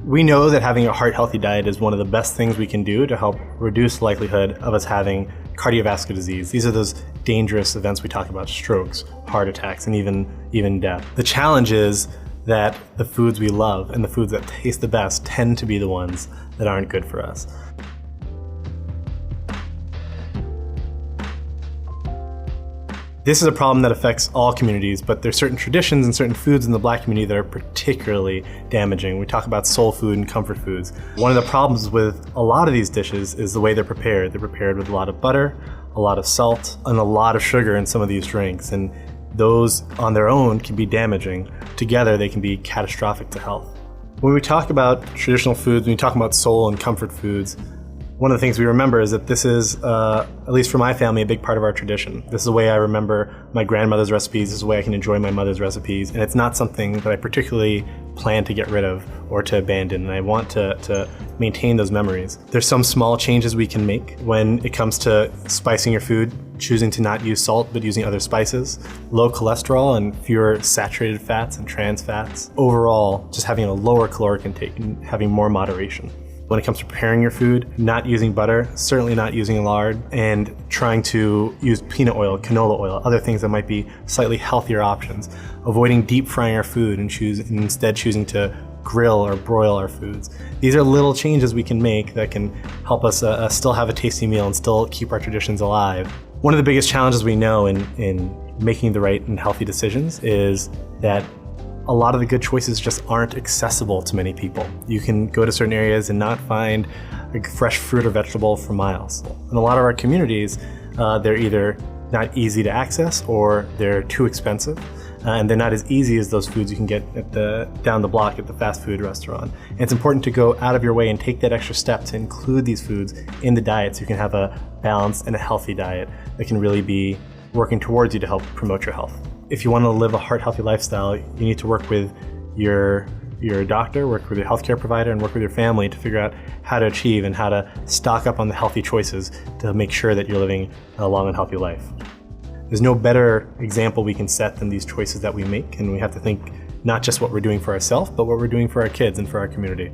We know that having a heart-healthy diet is one of the best things we can do to help reduce the likelihood of us having cardiovascular disease. These are those dangerous events we talk about: strokes, heart attacks, and even death. The challenge is that the foods we love and the foods that taste the best tend to be the ones that aren't good for us. This is a problem that affects all communities, but there's certain traditions and certain foods in the Black community that are particularly damaging. We talk about soul food and comfort foods. One of the problems with a lot of these dishes is the way they're prepared. They're prepared with a lot of butter, a lot of salt, and a lot of sugar in some of these drinks. And those on their own can be damaging. Together, they can be catastrophic to health. When we talk about traditional foods, when we talk about soul and comfort foods, one of the things we remember is that this is, at least for my family, a big part of our tradition. This is the way I remember my grandmother's recipes. This is the way I can enjoy my mother's recipes. And it's not something that I particularly plan to get rid of or to abandon. And I want to maintain those memories. There's some small changes we can make when it comes to spicing your food, choosing to not use salt but using other spices, low cholesterol and fewer saturated fats and trans fats. Overall, just having a lower caloric intake and having more moderation. When it comes to preparing your food, not using butter, certainly not using lard, and trying to use peanut oil, canola oil, other things that might be slightly healthier options. Avoiding deep frying our food and instead choosing to grill or broil our foods. These are little changes we can make that can help us still have a tasty meal and still keep our traditions alive. One of the biggest challenges we know in making the right and healthy decisions is that a lot of the good choices just aren't accessible to many people. You can go to certain areas and not find a fresh fruit or vegetable for miles. In a lot of our communities, they're either not easy to access or they're too expensive. And they're not as easy as those foods you can get down the block at the fast food restaurant. And it's important to go out of your way and take that extra step to include these foods in the diet so you can have a balanced and a healthy diet that can really be working towards you to help promote your health. If you want to live a heart-healthy lifestyle, you need to work with your doctor, work with your healthcare provider, and work with your family to figure out how to achieve and how to stock up on the healthy choices to make sure that you're living a long and healthy life. There's no better example we can set than these choices that we make, and we have to think not just what we're doing for ourselves, but what we're doing for our kids and for our community.